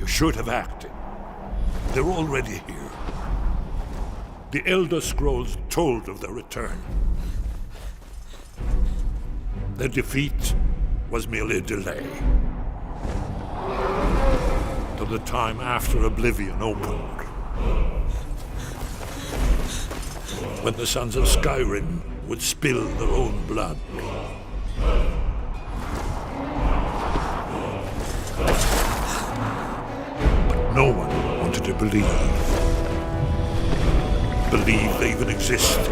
You should have acted. They're already here. The Elder Scrolls told of their return. Their defeat was merely a delay. Till the time after Oblivion opened. When the Sons of Skyrim would spill their own blood. But no one wanted to believe they even existed.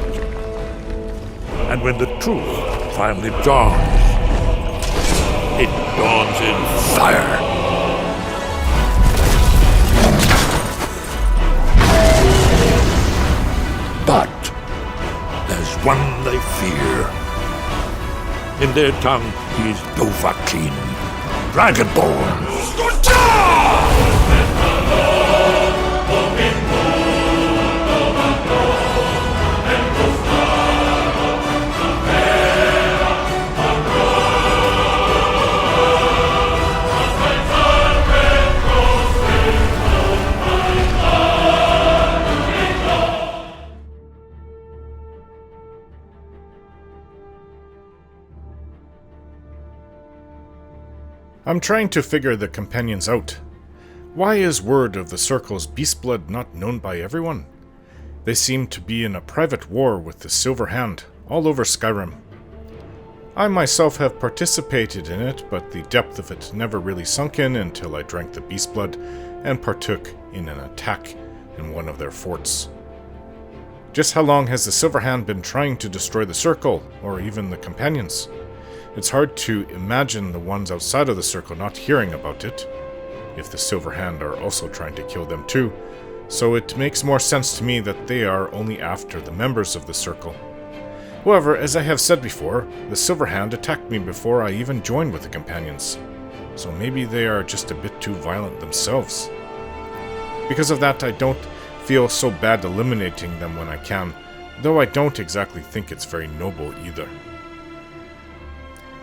And when the truth finally dawns, it dawns in fire. But there's one they fear. In their tongue, he is Dovahkiin, Dragonborn. I'm trying to figure the companions out. Why is word of the Circle's beastblood not known by everyone? They seem to be in a private war with the Silver Hand all over Skyrim. I myself have participated in it, but the depth of it never really sunk in until I drank the beastblood and partook in an attack in one of their forts. Just how long has the Silver Hand been trying to destroy the Circle, or even the companions? It's hard to imagine the ones outside of the Circle not hearing about it, if the Silver Hand are also trying to kill them too, so it makes more sense to me that they are only after the members of the Circle. However, as I have said before, the Silver Hand attacked me before I even joined with the companions, so maybe they are just a bit too violent themselves. Because of that, I don't feel so bad eliminating them when I can, though I don't exactly think it's very noble either.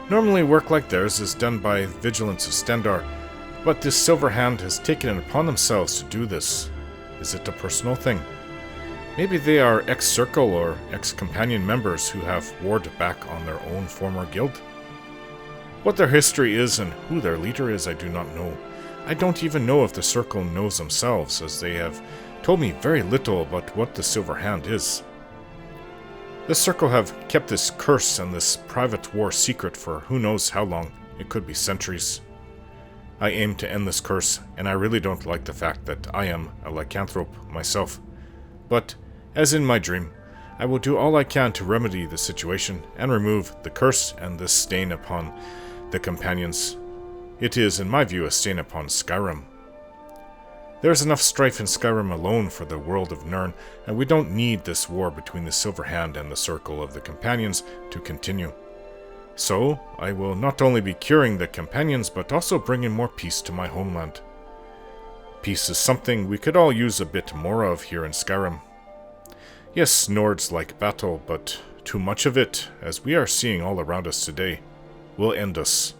Normally work like theirs is done by Vigilance of Stendarr, but this Silver Hand has taken it upon themselves to do this. Is it a personal thing? Maybe they are ex-Circle or ex-Companion members who have warred back on their own former guild? What their history is and who their leader is, I do not know. I don't even know if the Circle knows themselves, as they have told me very little about what the Silver Hand is. The Circle have kept this curse and this private war secret for who knows how long. It could be centuries. I aim to end this curse, and I really don't like the fact that I am a lycanthrope myself. But, as in my dream, I will do all I can to remedy the situation and remove the curse and this stain upon the companions. It is, in my view, a stain upon Skyrim. There is enough strife in Skyrim alone for the world of Nirn, and we don't need this war between the Silver Hand and the Circle of the Companions to continue. So, I will not only be curing the Companions, but also bringing more peace to my homeland. Peace is something we could all use a bit more of here in Skyrim. Yes, Nords like battle, but too much of it, as we are seeing all around us today, will end us.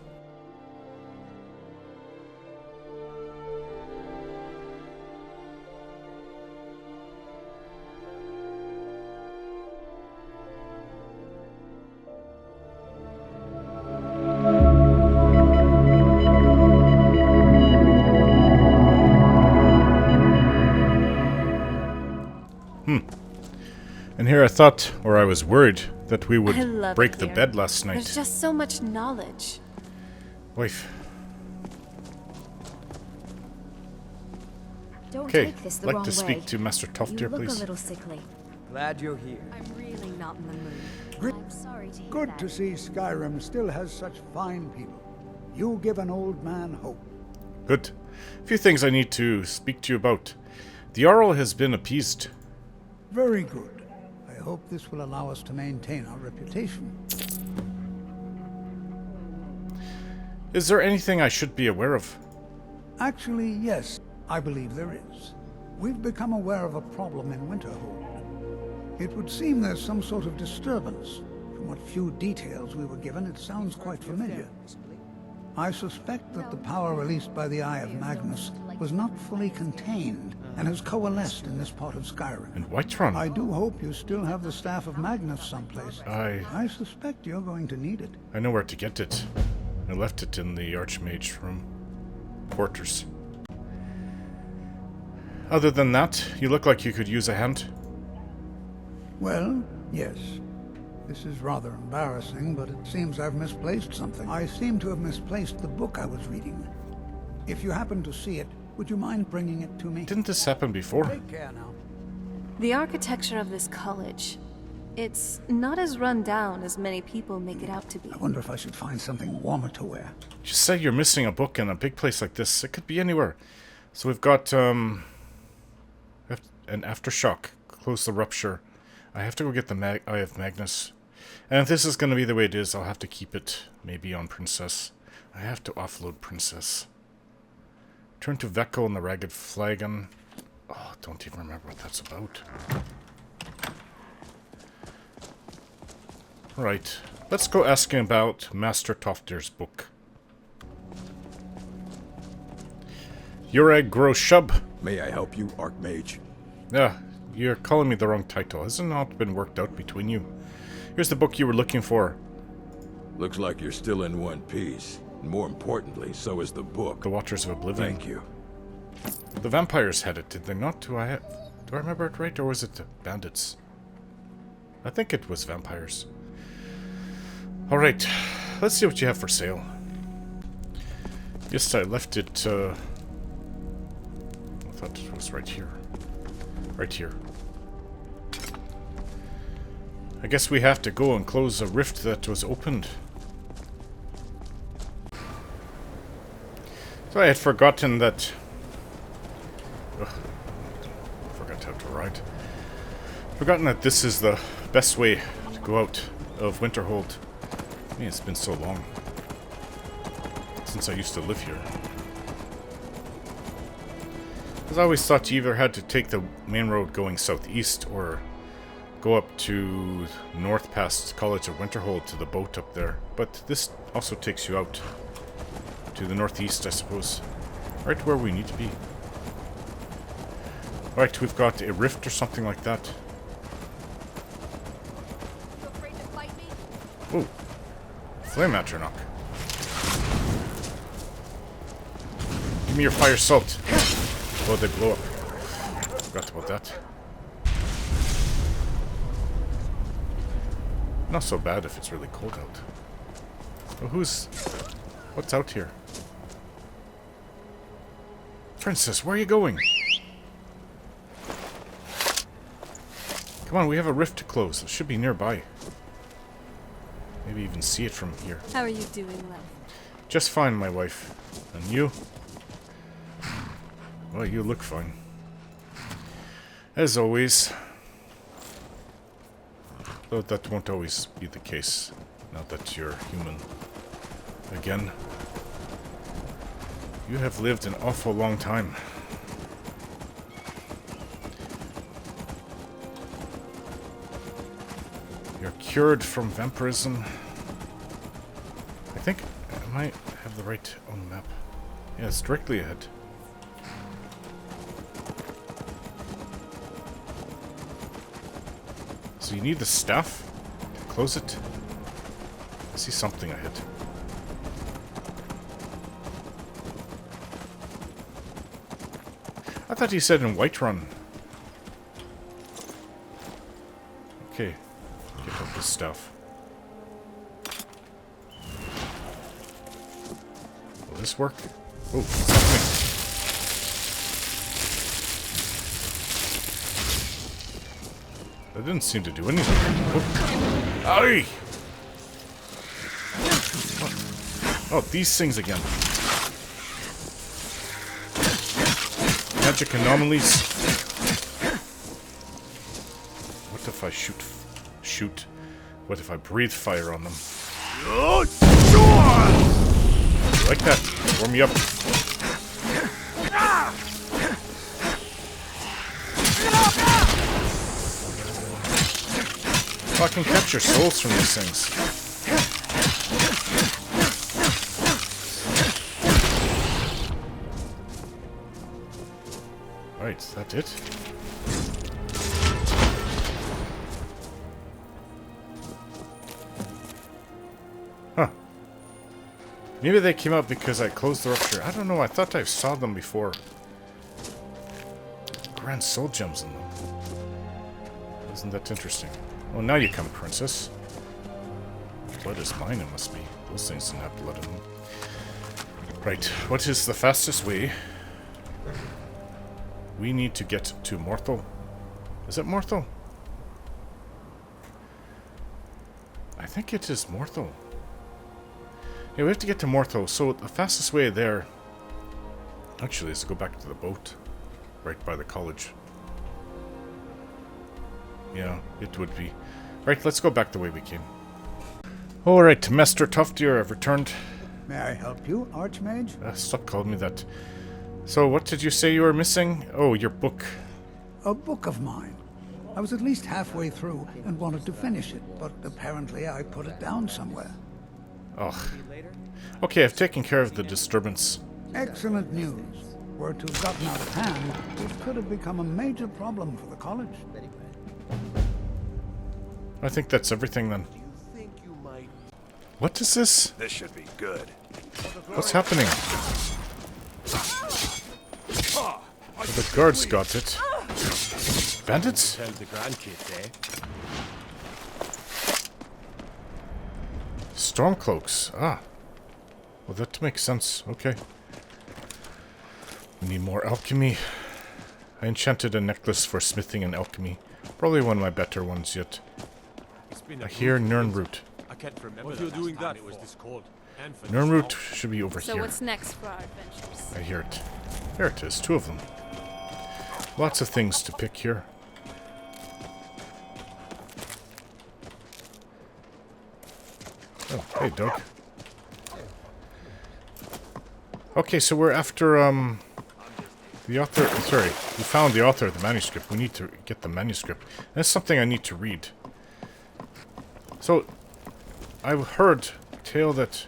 And here I thought, or I was worried, that we would break the bed last night. There's just so much knowledge. Wife. Don't Okay, take this the I'd wrong like to way. speak to Master Toftir, You look please. a little sickly. Glad you're here. I'm really not in the mood. I'm sorry to hear Good that. to see Skyrim still has such fine people. You give an old man hope. Good. A few things I need to speak to you about. The Jarl has been appeased. Very good. I hope this will allow us to maintain our reputation. Is there anything I should be aware of? Actually, yes, I believe there is. We've become aware of a problem in Winterhold. It would seem there's some sort of disturbance. From what few details we were given, it sounds quite familiar. I suspect that the power released by the Eye of Magnus was not fully contained and has coalesced in this part of Skyrim. And Whiterun. I do hope you still have the Staff of Magnus someplace. I suspect you're going to need it. I know where to get it. I left it in the Archmage room. Quarters. Other than that, you look like you could use a hand. Well, yes. This is rather embarrassing, but it seems I've misplaced something. I seem to have misplaced the book I was reading. If you happen to see it, would you mind bringing it to me? Didn't this happen before? Take care now. The architecture of this college, it's not as run down as many people make it out to be. I wonder if I should find something warmer to wear. Just say you're missing a book in a big place like this. It could be anywhere. So we've got an aftershock. Close the rupture. I have to go get the Eye of Magnus. And if this is going to be the way it is, I'll have to keep it maybe on Princess. I have to offload Princess. Turn to Vecco and the Ragged Flagon. Oh, don't even remember what that's about. Right. Let's go asking about Master Toftir's book. Yurag Groshub. May I help you, Archmage? Yeah, you're calling me the wrong title. Has it not been worked out between you? Here's the book you were looking for. Looks like you're still in one piece. More importantly, so is the book. The Watchers of Oblivion. Thank you. The vampires had it, did they not? Do I remember it right, or was it the bandits? I think it was vampires. Alright, let's see what you have for sale. Yes, I left it, I thought it was right here. Right here. I guess we have to go and close a rift that was opened. So I had forgotten that... Ugh, forgot how to ride. Forgotten that this is the best way to go out of Winterhold. I mean, it's been so long since I used to live here. Because I always thought you either had to take the main road going southeast or go up to north past College of Winterhold to the boat up there. But this also takes you out to the northeast, I suppose. Right where we need to be. Right, we've got a rift or something like that. You afraid to fight me? Oh, flame atronach. Give me your fire salt. Oh, they blow up. Forgot about that. Not so bad if it's really cold out. Oh, what's out here? Princess, where are you going? Come on, we have a rift to close. It should be nearby. Maybe even see it from here. How are you doing, love? Just fine, my wife. And you? Well, you look fine. As always. Though that won't always be the case, now that you're human. Again. You have lived an awful long time. You're cured from vampirism. I think I might have the right on the map. Yeah, it's directly ahead. So you need the staff to close it. I see something ahead. I thought you said in Whiterun. Okay, get up this stuff. Will this work? Oh, something. That didn't seem to do anything. Oh. Aye! Oh, these things again. Magic anomalies. What if I shoot? What if I breathe fire on them? Like that. Warm me up. Oh, I can capture souls from these things. Right, is that it? Huh. Maybe they came out because I closed the rupture. I don't know, I thought I saw them before. Grand soul gems in them. Isn't that interesting? Oh, now you come, princess. Blood is mine, it must be. Those things didn't have blood in them. Right, what is the fastest way? We need to get to Morthal. Is it Morthal? I think it is Morthal. Yeah, we have to get to Morthal, so the fastest way there... Actually, is to go back to the boat. Right by the college. Yeah, it would be. Right, let's go back the way we came. Alright, Master Tuftier, I've returned. May I help you, Archmage? Stop calling me that. So, what did you say you were missing? Oh, your book. A book of mine. I was at least halfway through and wanted to finish it, but apparently I put it down somewhere. Ugh. Okay, I've taken care of the disturbance. Excellent news. Were it to have gotten out of hand, it could have become a major problem for the college. I think that's everything then. What is this? This should be good. What's happening? Oh, the guards got it. Bandits? Tell the grandkids, eh? Stormcloaks. Ah. Well, that makes sense. Okay. We need more alchemy. I enchanted a necklace for smithing and alchemy. Probably one of my better ones yet. I hear Nirnroot. I can't remember what you're doing that it was this cold. Nirnroot should be over So here. what's next for our adventures? I hear it. There it is. 2 of them. Lots of things to pick here. Oh, hey, dog. Okay, so we're after, the author... Sorry, we found the author of the manuscript. We need to get the manuscript. That's something I need to read. So, I've heard a tale that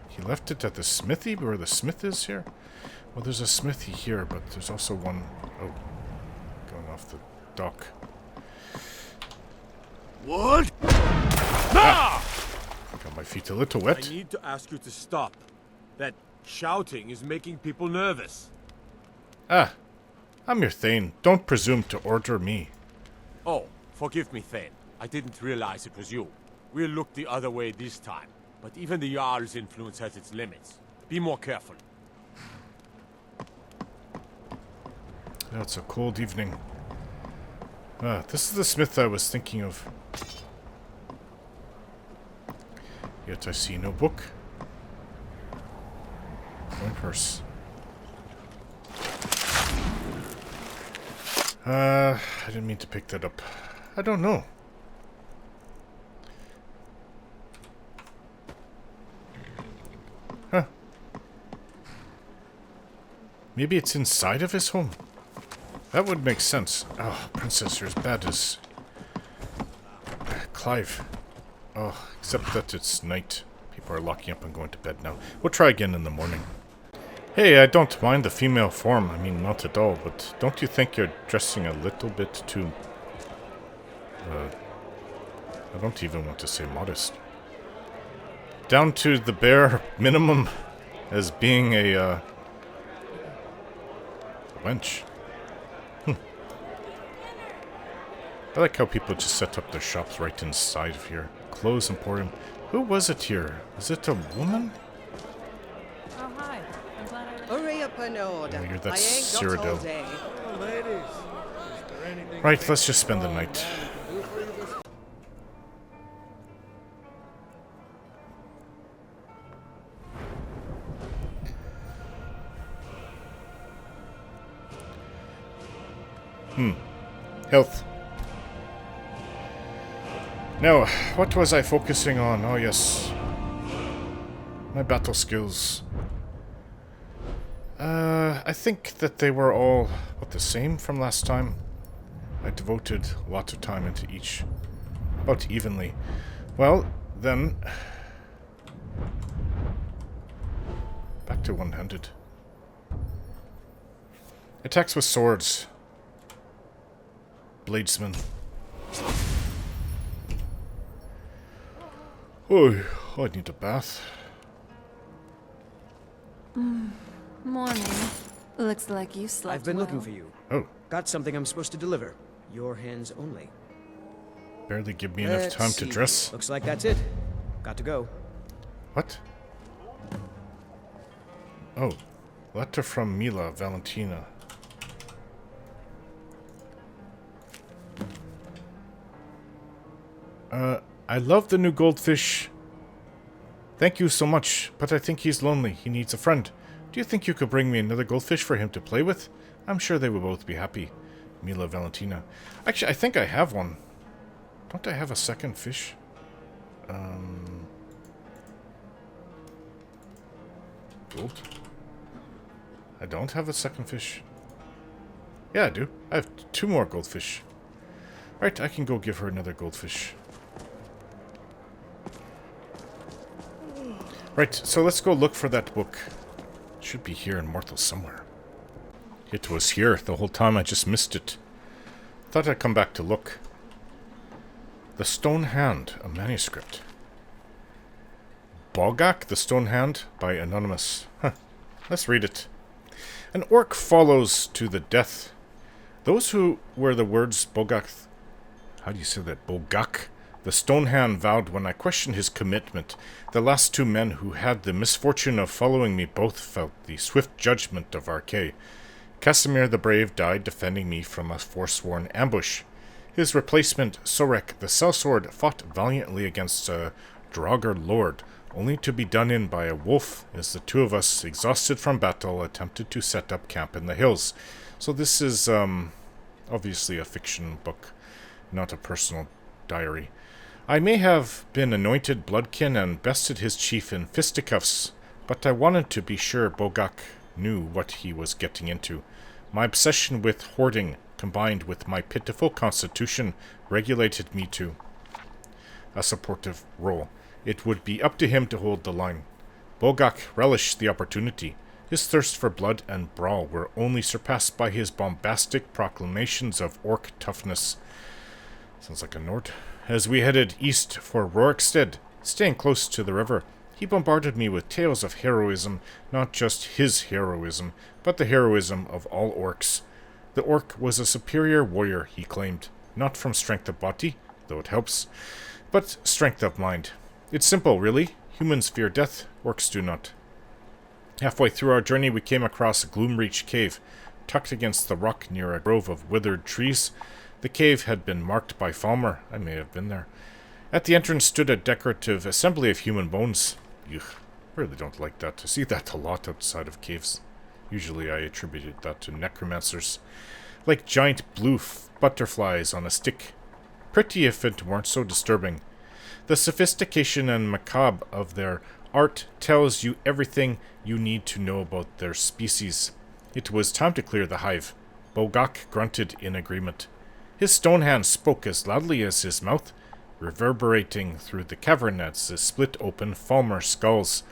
he left it at the smithy, where the smith is here. Well, there's a smithy here, but there's also one... Oh, going off the dock. What? Ah! Got my feet a little wet. I need to ask you to stop. That shouting is making people nervous. Ah, I'm your Thane. Don't presume to order me. Oh, forgive me, Thane. I didn't realize it was you. We'll look the other way this time. But even the Jarl's influence has its limits. Be more careful. Oh, it's a cold evening. Ah, this is the smith I was thinking of. Yet I see no book. No purse. I didn't mean to pick that up. I don't know. Huh. Maybe it's inside of his home. That would make sense. Oh, Princess, you're as bad as... Clive. Oh, except that it's night. People are locking up and going to bed now. We'll try again in the morning. Hey, I don't mind the female form. I mean, not at all. But don't you think you're dressing a little bit too... I don't even want to say modest. Down to the bare minimum as being a, wench. I like how people just set up their shops right inside of here. Clothes Emporium. Who was it here? Is it a woman? Oh, hi. I'm glad I... Hurry up an order. Oh, you're that I ain't got all Cyrodiil. day. Right, let's just spend the night. Health. Now, what was I focusing on? Oh, yes. My battle skills. I think that they were all, the same from last time? I devoted a lot of time into each. About evenly. Well, then... Back to one-handed. Attacks with swords. bladesman. Oh, I need a bath. Morning. Looks like you slept I've been looking well. for you. Oh, Got something I'm supposed to deliver. Your hands only. barely give me enough time to dress. Looks like that's it. Got to go. What? Oh, letter from Mila Valentina. I love the new goldfish. Thank you so much, but I think he's lonely. He needs a friend. Do you think you could bring me another goldfish for him to play with? I'm sure they will both be happy. Mila Valentina. Actually, I think I have one. Don't I have a second fish? Gold? I don't have a second fish. Yeah, I do. I have 2 more goldfish. Right, I can go give her another goldfish. Right, so let's go look for that book. It should be here in Mortal somewhere. It was here the whole time, I just missed it. Thought I'd come back to look. The Stone Hand, a manuscript. Bogak, the Stone Hand, by Anonymous. Huh, let's read it. An orc follows to the death. Those who were the words Bogak... How do you say that? Bogak? The Stone Hand vowed when I questioned his commitment. The last 2 men who had the misfortune of following me both felt the swift judgment of Arkay. Casimir the Brave died defending me from a forsworn ambush. His replacement, Sorek the Sellsword, fought valiantly against a Draugr lord, only to be done in by a wolf as the 2 of us, exhausted from battle, attempted to set up camp in the hills. So this is obviously a fiction book, not a personal diary. I may have been anointed bloodkin and bested his chief in fisticuffs, but I wanted to be sure Bogak knew what he was getting into. My obsession with hoarding, combined with my pitiful constitution, regulated me to a supportive role. It would be up to him to hold the line. Bogak relished the opportunity. His thirst for blood and brawl were only surpassed by his bombastic proclamations of orc toughness. Sounds like a Nord. As we headed east for Rorikstead, staying close to the river, he bombarded me with tales of heroism, not just his heroism, but the heroism of all orcs. The orc was a superior warrior, he claimed, not from strength of body, though it helps, but strength of mind. It's simple, really. Humans fear death, orcs do not. Halfway through our journey, we came across a Gloomreach cave, tucked against the rock near a grove of withered trees. The cave had been marked by Falmer. I may have been there. At the entrance stood a decorative assembly of human bones. Ugh, really don't like that. I see that a lot outside of caves. Usually I attributed that to necromancers. Like giant blue butterflies on a stick. Pretty if it weren't so disturbing. The sophistication and macabre of their art tells you everything you need to know about their species. It was time to clear the hive. Bogak grunted in agreement. His stone hand spoke as loudly as his mouth, reverberating through the cavern as the split open Falmer skulls.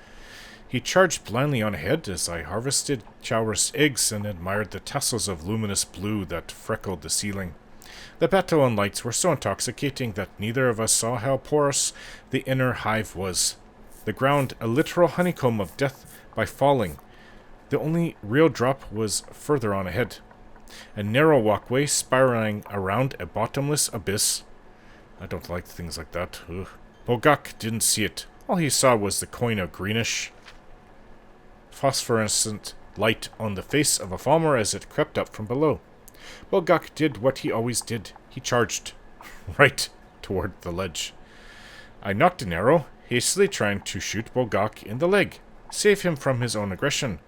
He charged blindly on ahead as I harvested Chaurus eggs and admired the tassels of luminous blue that freckled the ceiling. The battle and lights were so intoxicating that neither of us saw how porous the inner hive was. The ground a literal honeycomb of death by falling. The only real drop was further on ahead. A narrow walkway spiraling around a bottomless abyss. I don't like things like that. Ugh. Bogak didn't see it. All he saw was the coin of greenish, phosphorescent light on the face of a Falmer as it crept up from below. Bogak did what he always did. He charged right toward the ledge. I knocked an arrow, hastily trying to shoot Bogak in the leg, save him from his own aggression.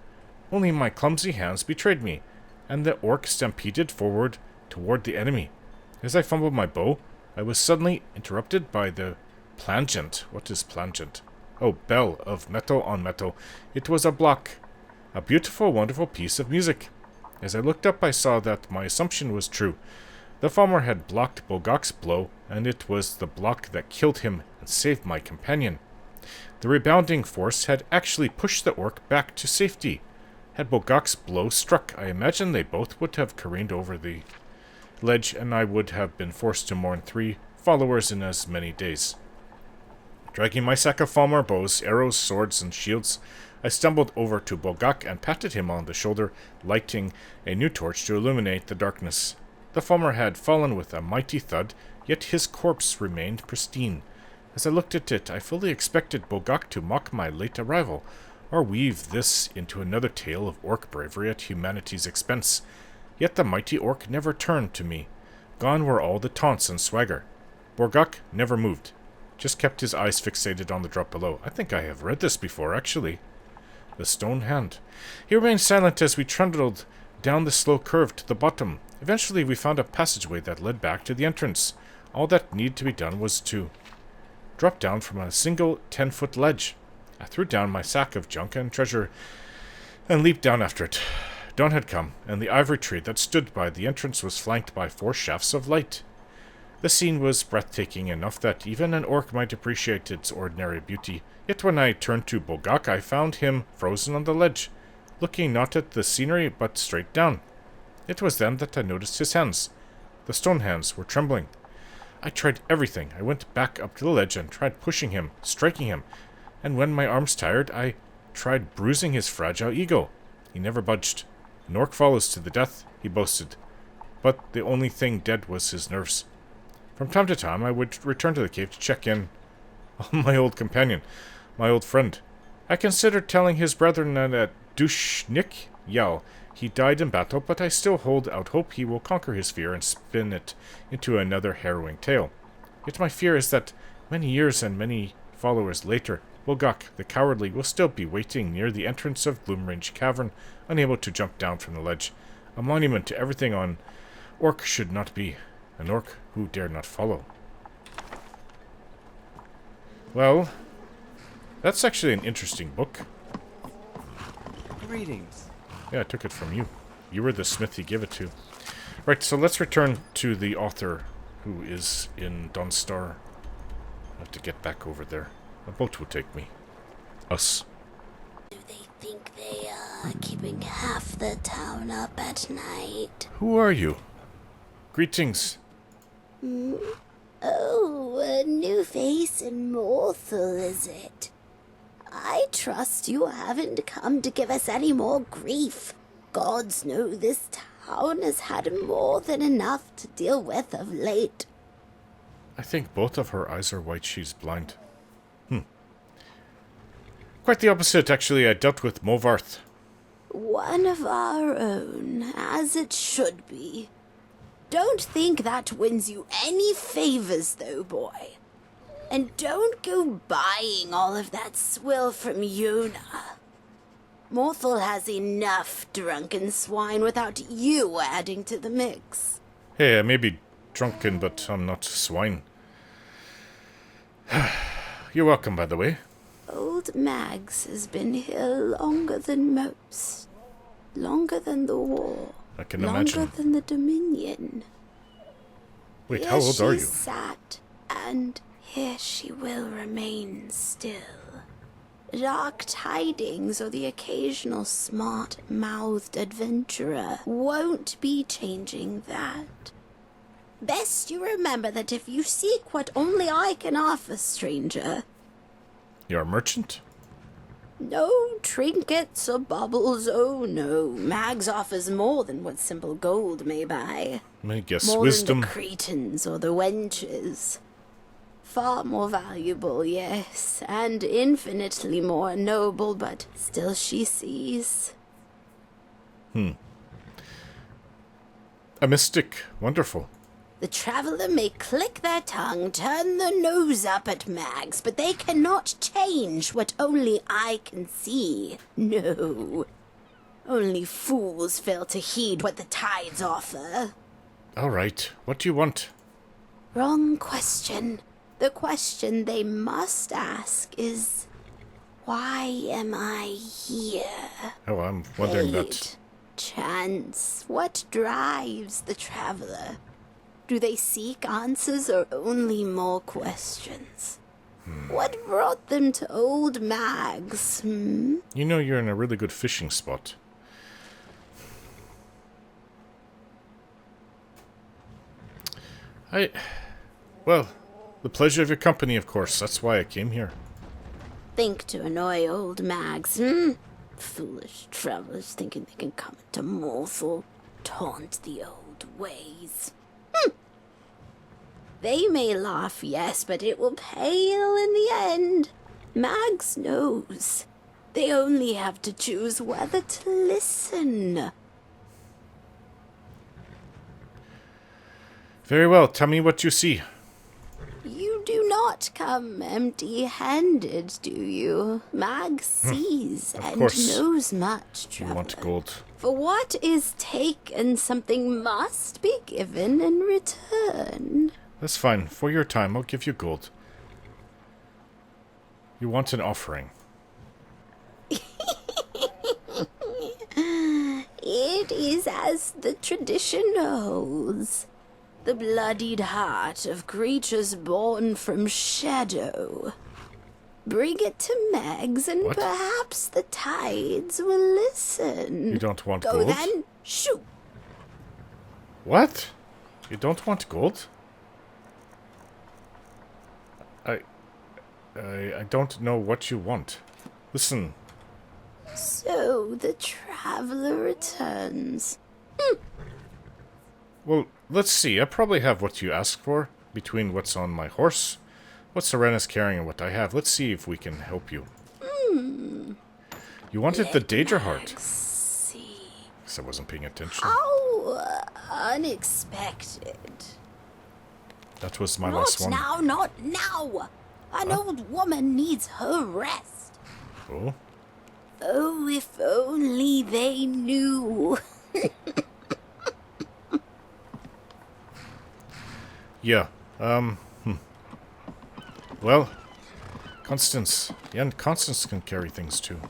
Only my clumsy hands betrayed me, and the orc stampeded forward toward the enemy. As I fumbled my bow, I was suddenly interrupted by the plangent. What is plangent? Oh, bell of metal on metal. It was a block. A beautiful, wonderful piece of music. As I looked up, I saw that my assumption was true. The Falmer had blocked Bogak's blow, and it was the block that killed him and saved my companion. The rebounding force had actually pushed the orc back to safety. Had Bogak's blow struck, I imagine they both would have careened over the ledge, and I would have been forced to mourn 3 followers in as many days. Dragging my sack of Falmer bows, arrows, swords, and shields, I stumbled over to Bogak and patted him on the shoulder, lighting a new torch to illuminate the darkness. The Falmer had fallen with a mighty thud, yet his corpse remained pristine. As I looked at it, I fully expected Bogak to mock my late arrival, or weave this into another tale of orc bravery at humanity's expense. Yet the mighty orc never turned to me. Gone were all the taunts and swagger. Bogak never moved, just kept his eyes fixated on the drop below. I think I have read this before, actually. The stone hand. He remained silent as we trundled down the slow curve to the bottom. Eventually we found a passageway that led back to the entrance. All that needed to be done was to drop down from a single 10-foot ledge. I threw down my sack of junk and treasure and leaped down after it. Dawn had come, and the ivory tree that stood by the entrance was flanked by 4 shafts of light. The scene was breathtaking enough that even an orc might appreciate its ordinary beauty. Yet when I turned to Bogak, I found him frozen on the ledge, looking not at the scenery but straight down. It was then that I noticed his hands. The stone hands were trembling. I tried everything. I went back up to the ledge and tried pushing him, striking him, and when my arms tired, I tried bruising his fragile ego. He never budged. An orc follows to the death, he boasted, but the only thing dead was his nerves. From time to time, I would return to the cave to check in on my old companion, my old friend. I considered telling his brethren that Dushnik Yell he died in battle, but I still hold out hope he will conquer his fear and spin it into another harrowing tale. Yet my fear is that many years and many followers later, Bogak the Cowardly will still be waiting near the entrance of Gloomrange Cavern, unable to jump down from the ledge. A monument to everything an orc should not be. An orc who dare not follow. Well, that's actually an interesting book. Greetings. Yeah, I took it from you. You were the smith he gave it to. Right, so let's return to the author who is in Dawnstar. I have to get back over there. A boat will take me. Us. Do they think they are keeping half the town up at night? Who are you? Greetings. Oh, a new face in Morthal, is it? I trust you haven't come to give us any more grief. Gods know this town has had more than enough to deal with of late. I think both of her eyes are white. She's blind. Quite the opposite, actually. I dealt with Movarth. One of our own, as it should be. Don't think that wins you any favors, though, boy. And don't go buying all of that swill from Yona. Morthal has enough drunken swine without you adding to the mix. Hey, I may be drunken, but I'm not swine. You're welcome, by the way. Old Mags has been here longer than most. Longer than the war. I can imagine. Longer than the Dominion. Wait, how old are you? Here she sat, and here she will remain still. Dark tidings or the occasional smart-mouthed adventurer won't be changing that. Best you remember that if you seek what only I can offer, stranger... You're a merchant? No trinkets or baubles, oh no. Mags offers more than what simple gold may buy. I guess More wisdom. than the Cretans or the wenches. Far more valuable, yes, and infinitely more noble, but still she sees. A mystic. Wonderful. The traveler may click their tongue, turn their nose up at Mags, but they cannot change what only I can see. No. Only fools fail to heed what the tides offer. All right. What do you want? Wrong question. The question they must ask is, why am I here? Oh, I'm wondering Fate, that. Chance, what drives the traveler? Do they seek answers or only more questions? What brought them to Old Mags, You know you're in a really good fishing spot. Well, the pleasure of your company, of course. That's why I came here. Think to annoy old mags, hmm? Foolish travelers thinking they can come into Morthal, taunt the old ways. They may laugh, yes, but it will pale in the end. Mags knows. They only have to choose whether to listen. Very well, tell me what you see. You do not come empty-handed, do you? Mag sees and course. knows much, You traveler. want gold. For what is taken, something must be given in return. That's fine. For your time, I'll give you gold. You want an offering. It is as the tradition holds. The bloodied heart of creatures born from shadow. Bring it to Megs, and What? perhaps the tides will listen. You don't want Go gold? then, shoot. What? You don't want gold? I don't know what you want. Listen, So the traveler returns. well, let's see. I probably have what you asked for between what's on my horse, what Serena's carrying, and what I have. Let's see if we can help you. You wanted the Daedra heart. See. Guess I wasn't paying attention. How unexpected. That was my last one. Not now. An old woman needs her rest. Oh? Oh, if only they knew. Yeah. Well, Constance. Yeah, and Constance can carry things too.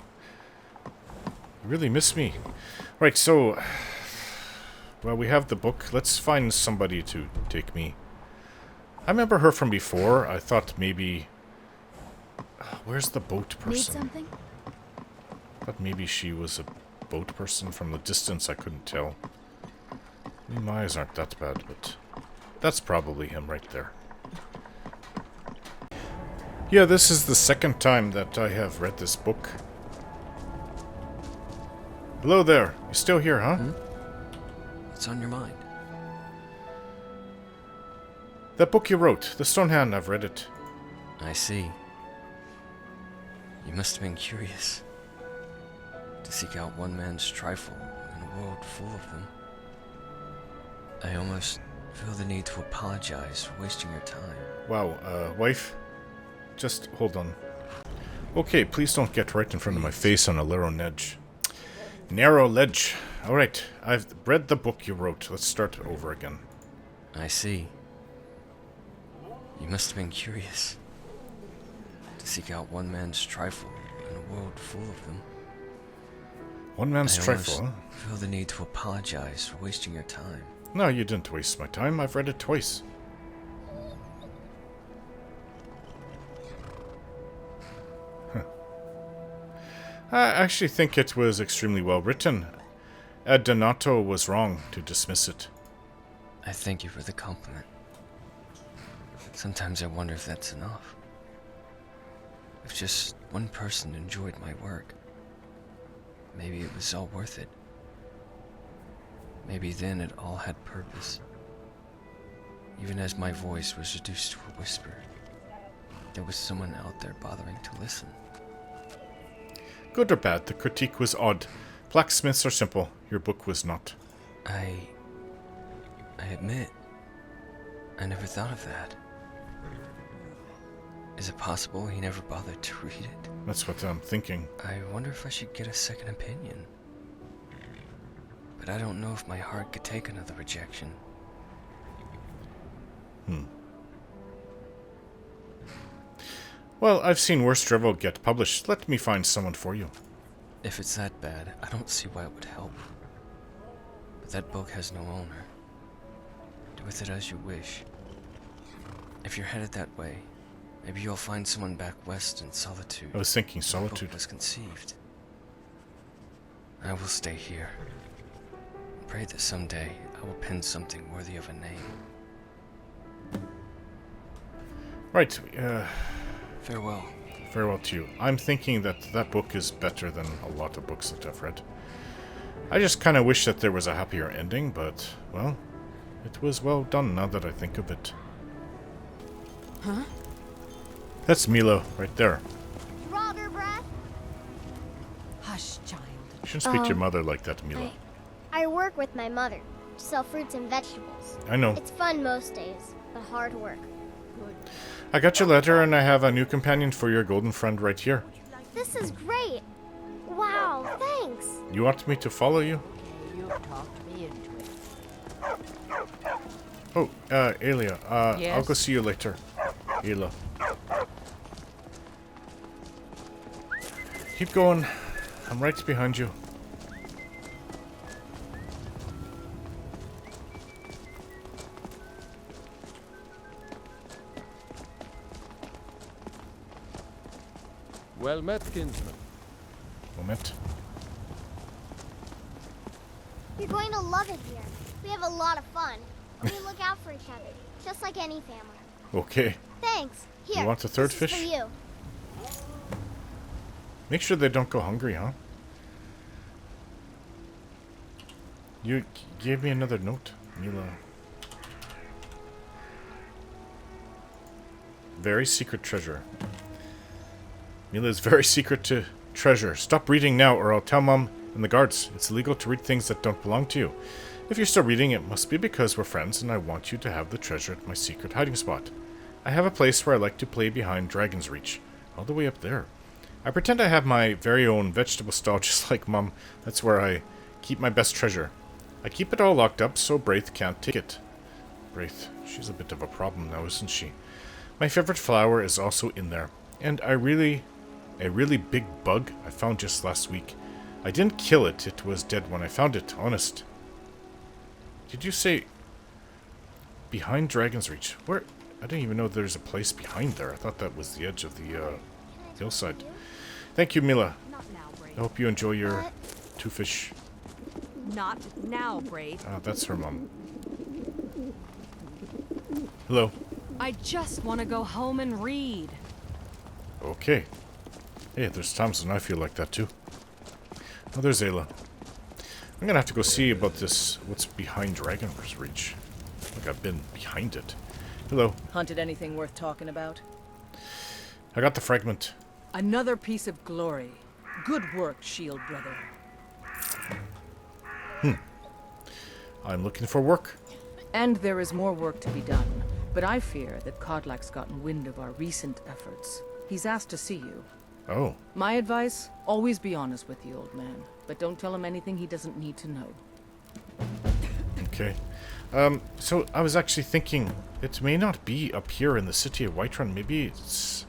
You really miss me. Right, so... Well, we have the book. Let's find somebody to take me. I remember her from before. I thought maybe... Where's the boat person? Need something? Thought maybe she was a boat person. From the distance, I couldn't tell. I mean, my eyes aren't that bad, but... That's probably him right there. Yeah, this is the second time that I have read this book. Hello there. You still here, huh? What's on your mind? That book you wrote, The Stone Hand, I've read it. I see. You must have been curious to seek out one man's trifle in a world full of them. I almost feel the need to apologize for wasting your time. Wow, wife? Just hold on. Okay, please don't get right in front of my face on a narrow ledge. Narrow ledge. Alright, I've read the book you wrote. Let's start over again. I see. You must have been curious to seek out one man's trifle in a world full of them. One man's I trifle, huh? almost feel the need to apologize for wasting your time. No, you didn't waste my time. I've read it twice. I actually think it was extremely well written. Ed Donato was wrong to dismiss it. I thank you for the compliment. Sometimes I wonder if that's enough. If just one person enjoyed my work, maybe it was all worth it. Maybe then it all had purpose. Even as my voice was reduced to a whisper, there was someone out there bothering to listen. Good or bad, the critique was odd. Blacksmiths are simple. Your book was not. I admit, I never thought of that. Is it possible he never bothered to read it? That's what I'm thinking. I wonder if I should get a second opinion. But I don't know if my heart could take another rejection. Well, I've seen worse drivel get published. Let me find someone for you. If it's that bad, I don't see why it would help. But that book has no owner. Do with it as you wish. If you're headed that way, maybe you'll find someone back west in Solitude. I was thinking where the Solitude. book was conceived. I will stay here. Pray that someday I will pen something worthy of a name. Right, Farewell. farewell to you. I'm thinking that that book is better than a lot of books that I've read. I just kind of wish that there was a happier ending, but, well, it was well done now that I think of it. Huh? That's Mila right there. Roger, Brad. Hush, child. You shouldn't speak to your mother like that, Mila. I work with my mother to sell fruits and vegetables. I know. It's fun most days, but hard work. I got your letter, and I have a new companion for your golden friend right here. This is great. Wow, thanks. You want me to follow you? You talked me into it. Oh, Alia, I'll Yes? go see you later. Ayla. Keep going. I'm right behind you. Well met, kinsman. Moment. You're going to love it here. We have a lot of fun. We look out for each other, just like any family. Okay. Thanks. Here. You want the third this fish? Is for you. Make sure they don't go hungry, huh? You gave me another note, Mila. Very secret treasure. Mila's very secret to treasure. Stop reading now, or I'll tell Mom and the guards. It's illegal to read things that don't belong to you. If you're still reading, it must be because we're friends, and I want you to have the treasure at my secret hiding spot. I have a place where I like to play behind Dragon's Reach, all the way up there. I pretend I have my very own vegetable stall, just like Mom. That's where I keep my best treasure. I keep it all locked up so Braith can't take it. Braith, she's a bit of a problem now, isn't she? My favorite flower is also in there, and a really big bug I found just last week. I didn't kill it, it was dead when I found it, honest. Did you say behind Dragon's Reach? Where? I didn't even know there's a place behind there. I thought that was the edge of the hillside. Thank you, Mila. I hope you enjoy your two fish. Not now, Braith. Ah, that's her mom. Hello. I just want to go home and read. Okay. Hey, there's times when I feel like that too. Oh, there's Ayla. I'm gonna have to go see about this, what's behind Dragon's Reach. Like I've been behind it. Hello. Hunted anything worth talking about? I got the fragment. Another piece of glory. Good work, Shield Brother. I'm looking for work. And there is more work to be done. But I fear that Kodlak's gotten wind of our recent efforts. He's asked to see you. Oh. My advice, always be honest with the old man. But don't tell him anything he doesn't need to know. Okay. So I was actually thinking, it may not be up here in the city of Whiterun. Maybe it's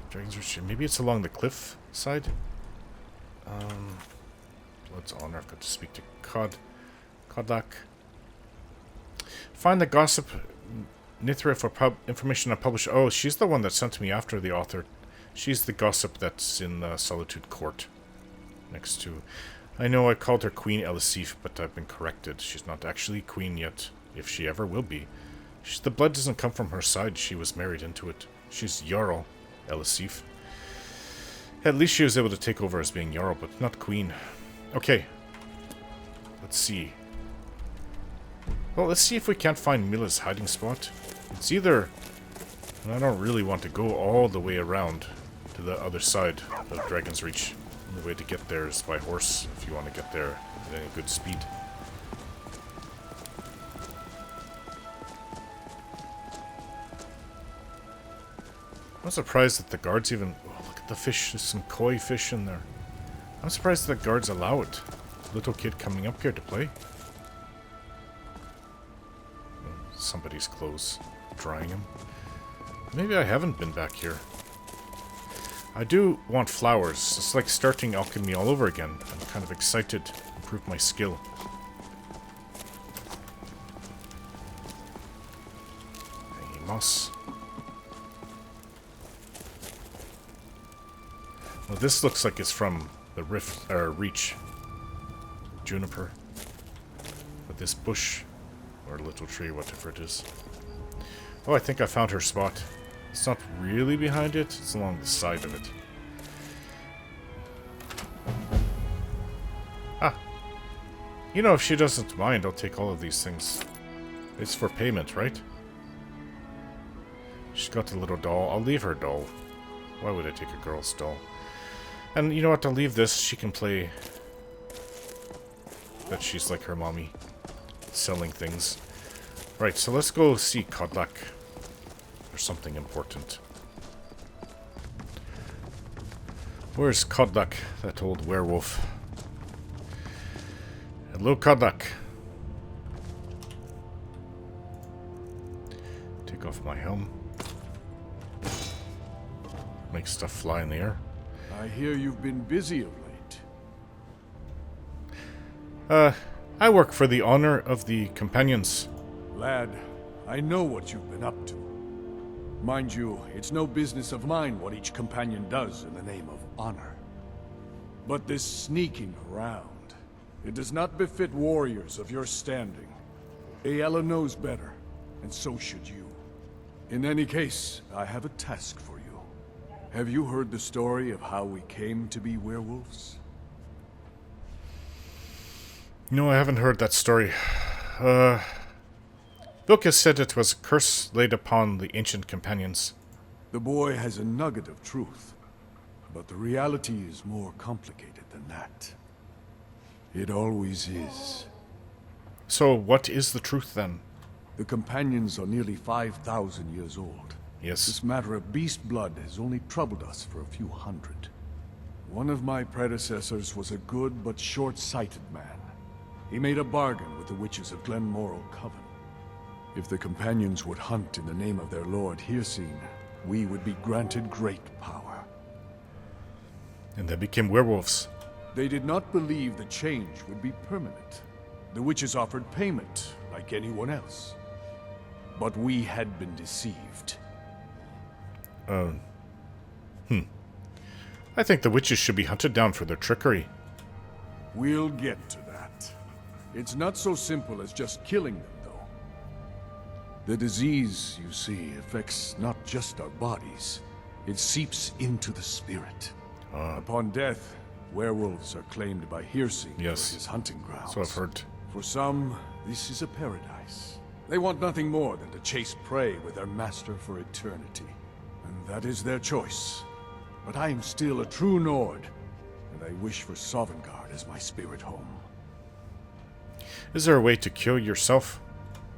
Dragon's Reach. Maybe it's along the cliff side. Blood's honor. I've got to speak to Kodlak. Find the gossip Nithra for information on publish. Oh, she's the one that sent me after the author. She's the gossip that's in the Solitude Court. Next to... I know I called her Queen Elisif, but I've been corrected. She's not actually queen yet, if she ever will be. The blood doesn't come from her side. She was married into it. She's Jarl Elisif. At least she was able to take over as being Jarl, but not queen. Okay. Let's see. Well, let's see if we can't find Mila's hiding spot. It's either... And I don't really want to go all the way around to the other side of Dragon's Reach. The way to get there is by horse, if you want to get there at any good speed. I'm surprised that the guards even... Oh, look at the fish. There's some koi fish in there. I'm surprised that guards allow it. Little kid coming up here to play. Somebody's clothes. Drying them. Maybe I haven't been back here. I do want flowers. It's like starting alchemy all over again. I'm kind of excited to improve my skill. Hey, moss. Well, this looks like it's from the Reach. Juniper. With this bush. Or little tree, whatever it is. Oh, I think I found her spot. It's not really behind it, it's along the side of it. Ah. You know, if she doesn't mind, I'll take all of these things. It's for payment, right? She's got a little doll. I'll leave her doll. Why would I take a girl's doll? And you know what? I'll leave this. She can play that she's like her mommy. Selling things. Right, so let's go see Kodlak. There's something important. Where's Kodlak, that old werewolf? Hello, Kodlak. Take off my helm. Make stuff fly in the air. I hear you've been busy of late. I work for the honor of the companions. Lad, I know what you've been up to. Mind you, it's no business of mine what each companion does in the name of honor. But this sneaking around, it does not befit warriors of your standing. Ayala knows better, and so should you. In any case, I have a task for you. Have you heard the story of how we came to be werewolves? No, I haven't heard that story. Vilka said it was a curse laid upon the ancient companions. The boy has a nugget of truth, but the reality is more complicated than that. It always is. So what is the truth then? The companions are nearly 5,000 years old. Yes. This matter of beast blood has only troubled us for a few hundred. One of my predecessors was a good but short-sighted man. He made a bargain with the witches of Glenmoral Coven. If the companions would hunt in the name of their lord Hircine, we would be granted great power. And they became werewolves. They did not believe the change would be permanent. The witches offered payment, like anyone else. But we had been deceived. I think the witches should be hunted down for their trickery. We'll get to that. It's not so simple as just killing them, though. The disease, you see, affects not just our bodies. It seeps into the spirit. Upon death, werewolves are claimed by Hircine for his hunting grounds. So I've heard. For some, this is a paradise. They want nothing more than to chase prey with their master for eternity. And that is their choice. But I am still a true Nord, and I wish for Sovngarde as my spirit home. Is there a way to kill yourself?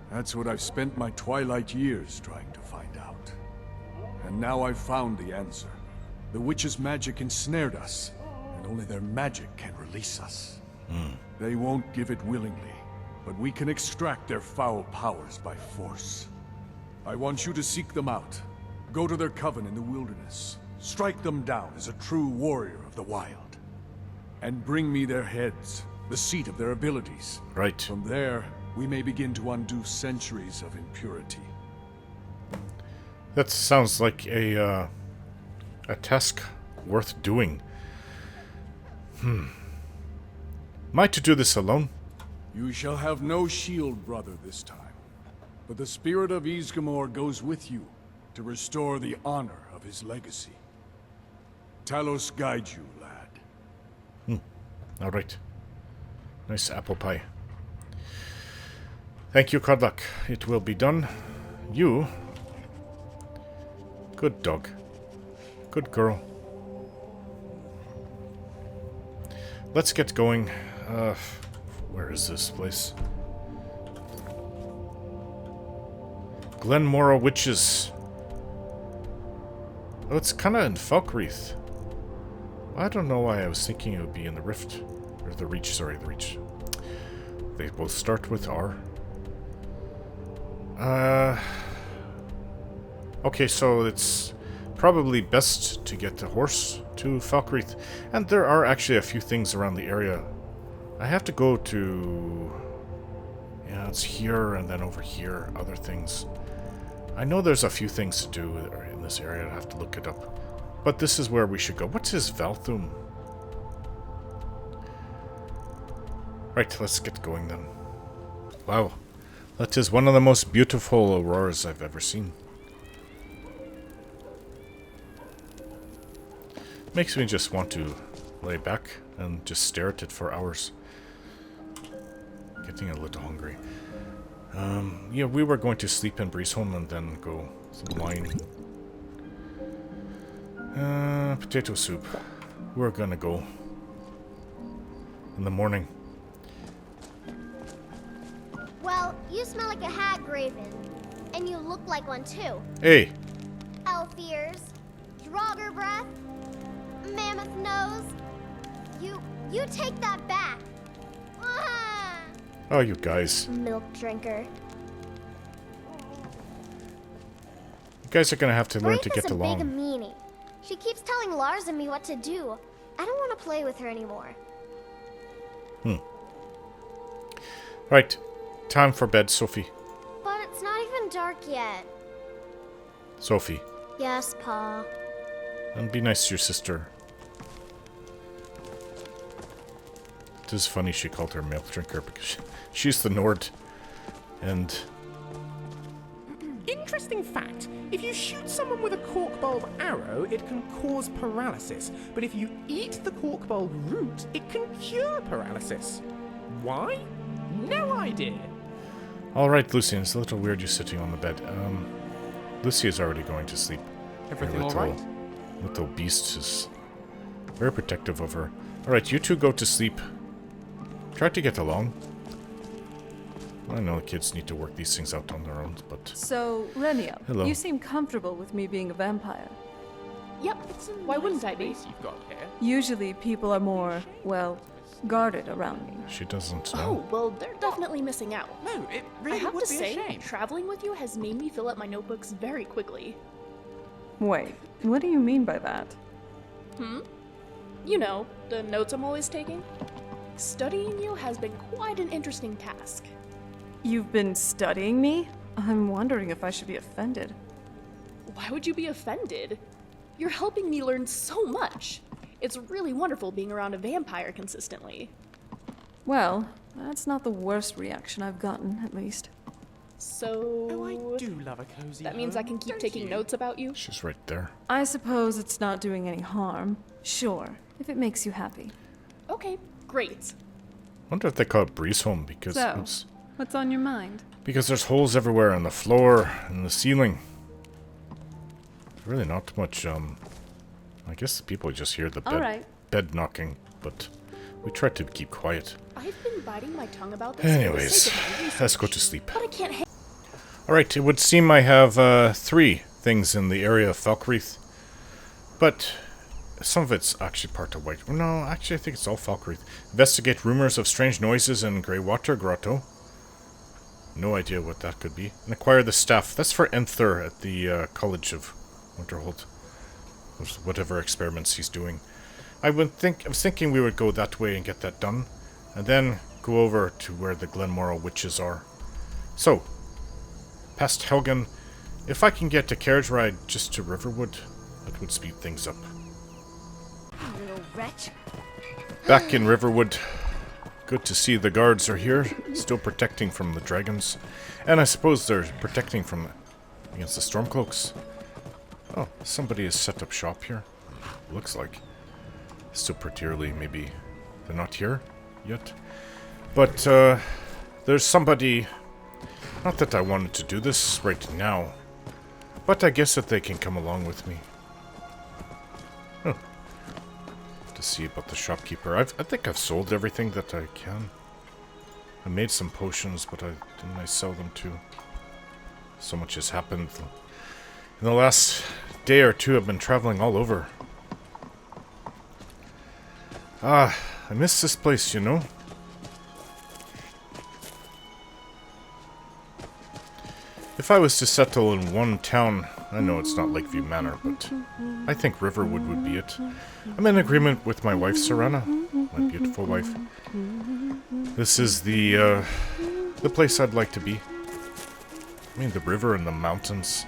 That's what I've spent my twilight years trying to find out. And now I've found the answer. The witch's magic ensnared us, and only their magic can release us. They won't give it willingly, but we can extract their foul powers by force. I want you to seek them out. Go to their coven in the wilderness. Strike them down as a true warrior of the wild. And bring me their heads, the seat of their abilities. Right. From there, we may begin to undo centuries of impurity. That sounds like a task worth doing. Am I to do this alone? You shall have no shield, brother, this time. But the spirit of Ysgramor goes with you to restore the honor of his legacy. Talos guide you, lad. Alright. Nice apple pie. Thank you, Kodlak. It will be done. You... Good dog. Good girl. Let's get going. Where is this place? Glenmoral Witches. Oh, it's kind of in Falkreath. I don't know why I was thinking it would be in the Rift. Or the Reach, sorry, the Reach. They both start with R. Okay, so it's probably best to get the horse to Falkreath. And there are actually a few things around the area. I have to go to... Yeah, it's here and then over here, other things. I know there's a few things to do in this area. I have to look it up. But this is where we should go. What's his Valthum? Right, let's get going then. Wow. That is one of the most beautiful auroras I've ever seen. Makes me just want to lay back and just stare at it for hours. Getting a little hungry. Yeah, we were going to sleep in Breezeholm and then go some wine. Potato soup. We're gonna go in the morning. Well, you smell like a hag, Raven. And you look like one too. Hey! Elf ears, draugr breath, mammoth nose. You take that back. Ah! Oh, you guys. Milk drinker. You guys are gonna have to learn to get along. Big meanie. She keeps telling Lars and me what to do. I don't want to play with her anymore. Right. Time for bed, Sophie. But it's not even dark yet. Sophie. Yes, Pa. And be nice to your sister. It is funny she called her milk drinker because she's the Nord. And... Interesting fact. If you shoot someone with a cork bulb arrow, it can cause paralysis. But if you eat the cork bulb root, it can cure paralysis. Why? No idea. Alright, Lucian, it's a little weird you sitting on the bed. Lucy is already going to sleep. Everything alright? Little beast is very protective of her. Alright, you two go to sleep. Try to get along. I know the kids need to work these things out on their own, but... So, Renio, Hello. you seem comfortable with me being a vampire. Yep, why wouldn't I be? You've got here. Usually people are more, well, guarded around me. She doesn't know. Oh, well, they're definitely missing out. No, it really I have would to be say, a shame. traveling with you has made me fill up my notebooks very quickly. Wait, what do you mean by that? You know, the notes I'm always taking. Studying you has been quite an interesting task. You've been studying me? I'm wondering if I should be offended. Why would you be offended? You're helping me learn so much. It's really wonderful being around a vampire consistently. Well, that's not the worst reaction I've gotten, at least. So... Oh, I do love a cozy That means I can keep taking notes about you? She's right there. I suppose it's not doing any harm. Sure, if it makes you happy. Okay, great. Wonder if they call it Breezeholm because So, what's on your mind? because there's holes everywhere on the floor and the ceiling. Really not much, I guess people just hear the bed knocking, but we try to keep quiet. I've been biting my tongue about this. Anyways, let's go to sleep. But I can't. Alright, it would seem I have 3 things in the area of Falkreath, but some of it's actually part of Whiterun. No, actually I think it's all Falkreath. Investigate rumors of strange noises in Greywater Grotto. No idea what that could be. And acquire the staff. That's for Enther at the College of Winterhold. Whatever experiments he's doing. I was thinking we would go that way and get that done, and then go over to where the Glenmoral witches are. So, past Helgen, if I can get a carriage ride just to Riverwood, that would speed things up. Little wretch. Back in Riverwood. Good to see the guards are here, still protecting from the dragons. And I suppose they're protecting from against the Stormcloaks. Oh, somebody has set up shop here. Looks like. Still pretty early, maybe they're not here yet. But there's somebody... Not that I wanted to do this right now, but I guess that they can come along with me. Huh. To see about the shopkeeper. I think I've sold everything that I can. I made some potions, but didn't I sell them too? So much has happened. In the last day or two, I've been traveling all over. Ah, I miss this place, you know? If I was to settle in one town, I know it's not Lakeview Manor, but I think Riverwood would be it. I'm in agreement with my wife, Serena, my beautiful wife. This is the place I'd like to be. I mean, the river and the mountains.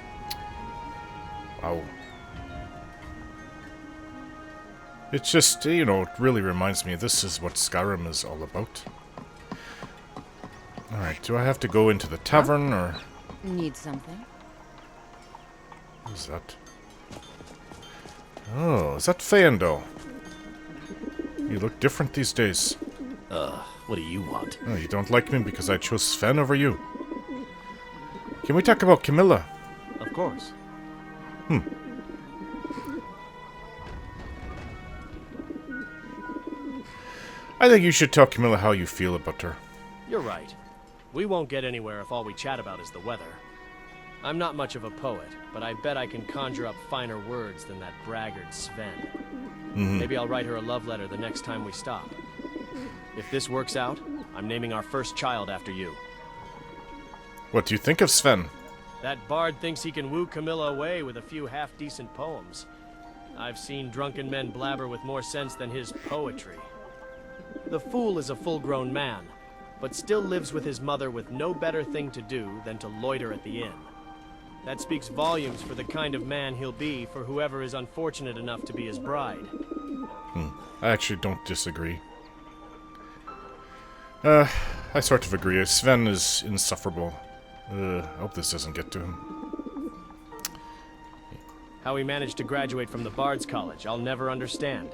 Wow. It's just, you know, it really reminds me this is what Skyrim is all about. Alright, do I have to go into the tavern, or... Need something? What is that? Oh, is that Feandor? You look different these days. What do you want? Oh, you don't like me because I chose Sven over you. Can we talk about Camilla? Of course. I think you should tell Camilla how you feel about her. You're right. We won't get anywhere if all we chat about is the weather. I'm not much of a poet, but I bet I can conjure up finer words than that braggart Sven. Maybe I'll write her a love letter the next time we stop. If this works out, I'm naming our first child after you. What do you think of Sven? That bard thinks he can woo Camilla away with a few half-decent poems. I've seen drunken men blabber with more sense than his poetry. The fool is a full-grown man, but still lives with his mother with no better thing to do than to loiter at the inn. That speaks volumes for the kind of man he'll be for whoever is unfortunate enough to be his bride. I actually don't disagree. I sort of agree. Sven is insufferable. I hope this doesn't get to him. How he managed to graduate from the Bard's College, I'll never understand.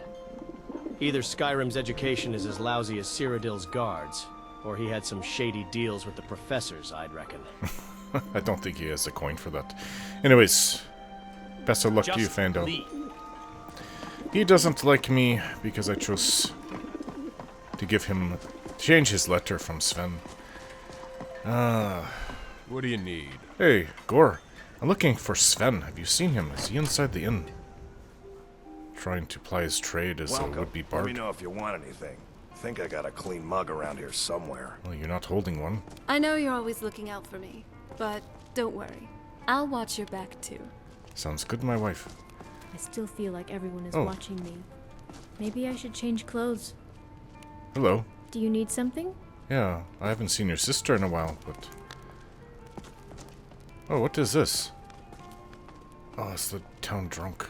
Either Skyrim's education is as lousy as Cyrodiil's guards, or he had some shady deals with the professors, I'd reckon. I don't think he has a coin for that. Anyways, best of luck to you, Fando. He doesn't like me because I chose to change his letter from Sven. What do you need? Hey, Gore. I'm looking for Sven. Have you seen him? Is he inside the inn? Trying to ply his trade as a would-be bard. Let me know if you want anything. Think I got a clean mug around here somewhere. Well, you're not holding one. I know you're always looking out for me, but don't worry. I'll watch your back too. Sounds good, my wife. I still feel like everyone is Oh. watching me. Maybe I should change clothes. Hello. Do you need something? Yeah, I haven't seen your sister in a while, but... Oh, what is this? Oh, it's the town drunk.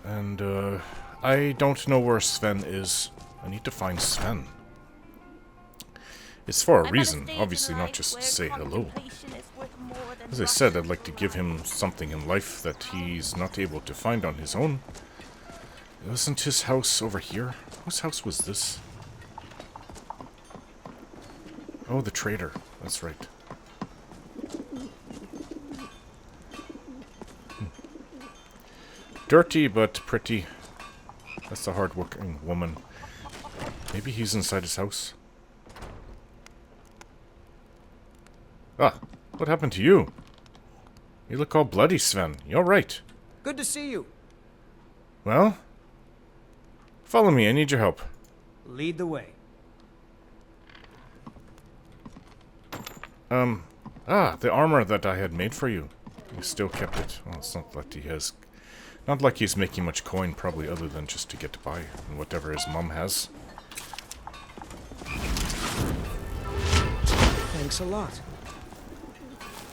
And, I don't know where Sven is. I need to find Sven. It's for a reason, obviously not just to say hello. As I said, I'd like to give him something in life that he's not able to find on his own. Wasn't his house over here? Whose house was this? Oh, the trader. That's right. Dirty but pretty. That's a hard-working woman. Maybe he's inside his house. Ah, what happened to you? You look all bloody, Sven. You alright? Good to see you. Well? Follow me, I need your help. Lead the way. The armor that I had made for you. You still kept it. Well, it's not that he has... Not like he's making much coin, probably, other than just to get by and whatever his mum has. Thanks a lot.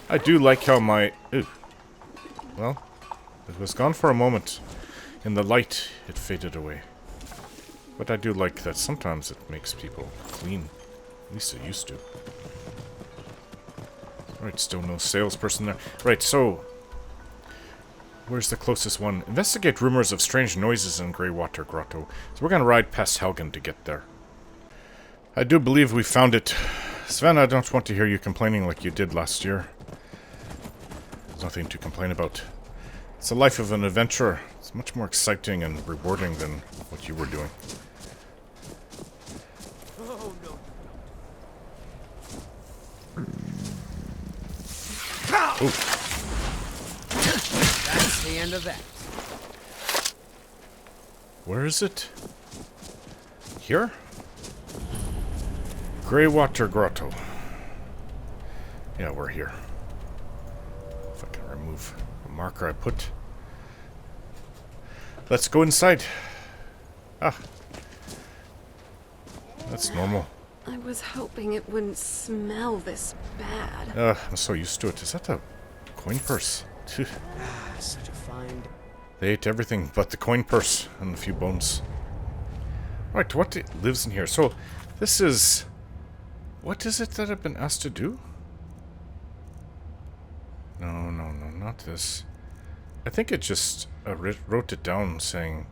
I do like how my... Ooh. Well, it was gone for a moment. In the light, it faded away. But I do like that sometimes it makes people clean. At least it used to. Right, still no salesperson there. Right, so... Where's the closest one? Investigate rumors of strange noises in Greywater Grotto. So we're gonna ride past Helgen to get there. I do believe we found it. Sven, I don't want to hear you complaining like you did last year. There's nothing to complain about. It's the life of an adventurer. It's much more exciting and rewarding than what you were doing. Oh, no. Ooh. That's the end of that. Where is it? Here? Greywater Grotto. Yeah, we're here. If I can remove the marker I put. Let's go inside. Ah. That's normal. I was hoping it wouldn't smell this bad. I'm so used to it. Is that a coin purse? Such a find. They ate everything but the coin purse and a few bones. Right, what lives in here? So, this is... What is it that I've been asked to do? No, not this. I think it just wrote it down saying...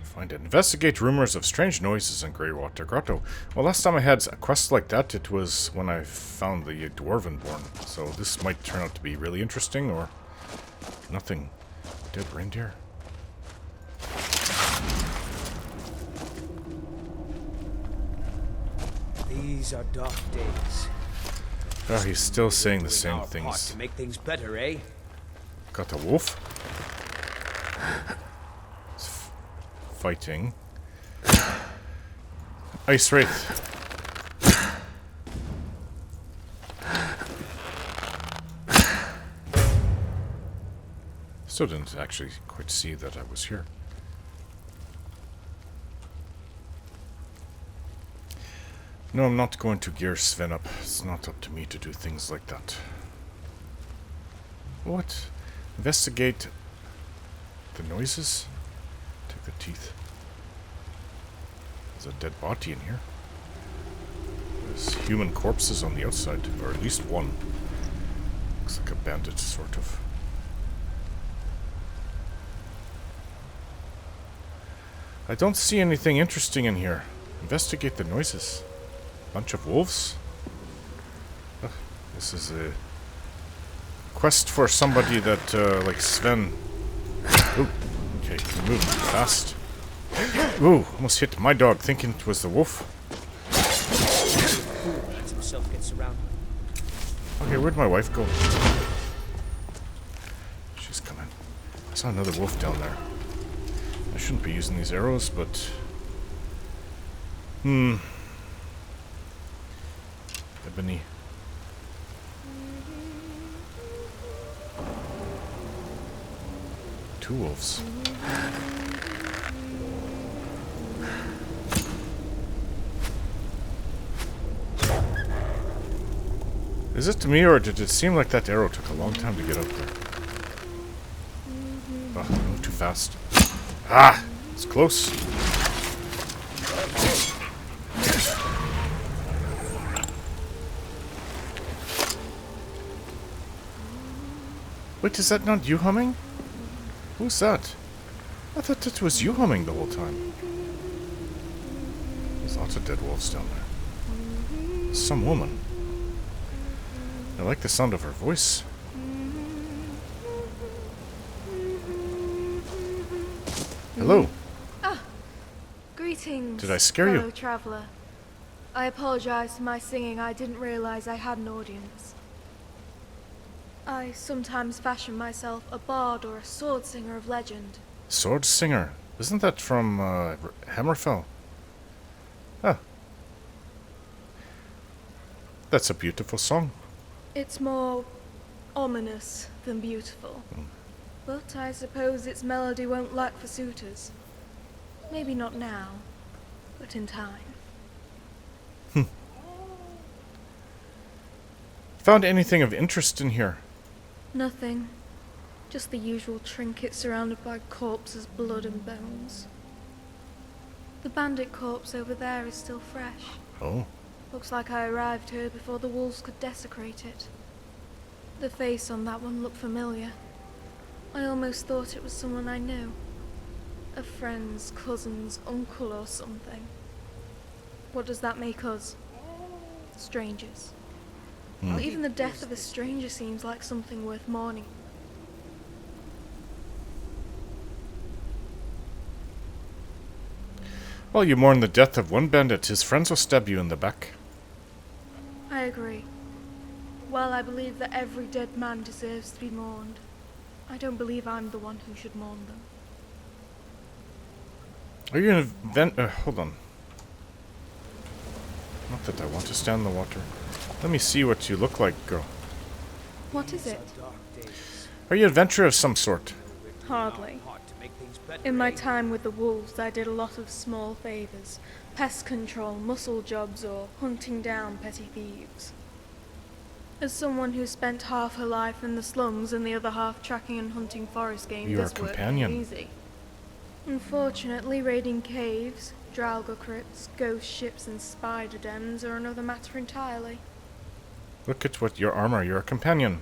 Find it. Investigate rumors of strange noises in Greywater Grotto. Well, last time I had a quest like that, it was when I found the Dwarvenborn. So this might turn out to be really interesting, or nothing. Dead reindeer. These are dark days. Oh, he's still saying the same Our part things. to make things better, eh? Got a wolf. Fighting. Ice Wraith. Still didn't actually quite see that I was here. No, I'm not going to gear Sven up. It's not up to me to do things like that. What? Investigate the noises? Take the teeth. There's a dead body in here. There's human corpses on the outside, or at least one. Looks like a bandit, sort of. I don't see anything interesting in here. Investigate the noises. Bunch of wolves? Ugh, this is a quest for somebody that, like Sven. Ooh, okay, you're moving fast. Ooh, almost hit my dog thinking it was the wolf. Lets himself get surrounded. Okay, where'd my wife go? She's coming. I saw another wolf down there. I shouldn't be using these arrows, but... Ebony. Two wolves. Is it to me, or did it seem like that arrow took a long time to get up there? Oh, I moved too fast. Ah! It's close. Wait, is that not you humming? Who's that? I thought that was you humming the whole time. There's lots of dead wolves down there. Some woman. I like the sound of her voice. Hello. Ah, greetings. Did I scare you? fellow traveler. I apologize for my singing. I didn't realize I had an audience. I sometimes fashion myself a bard or a sword singer of legend. Sword Singer. Isn't that from Hammerfell? Ah. That's a beautiful song. It's more ominous than beautiful. But I suppose its melody won't lack for suitors. Maybe not now, but in time. Found anything of interest in here? Nothing. Just the usual trinkets surrounded by corpses, blood and bones. The bandit corpse over there is still fresh. Oh. Looks like I arrived here before the wolves could desecrate it. The face on that one looked familiar. I almost thought it was someone I knew. A friend's cousin's uncle or something. What does that make us? Strangers. Well, even the death of a stranger seems like something worth mourning. Well, you mourn the death of one bandit. His friends will stab you in the back. I agree. While I believe that every dead man deserves to be mourned, I don't believe I'm the one who should mourn them. Are you an hold on. Not that I want to stand in the water. Let me see what you look like, girl. What is it? Are you an adventurer of some sort? Hardly. In my time with the wolves, I did a lot of small favors. Pest control, muscle jobs, or hunting down petty thieves. As someone who spent half her life in the slums and the other half tracking and hunting forest game, You're a this work companion. ain't easy. Unfortunately, raiding caves, Draugr crypts, ghost ships, and spider dens are another matter entirely. Look at what your armor. You're a companion.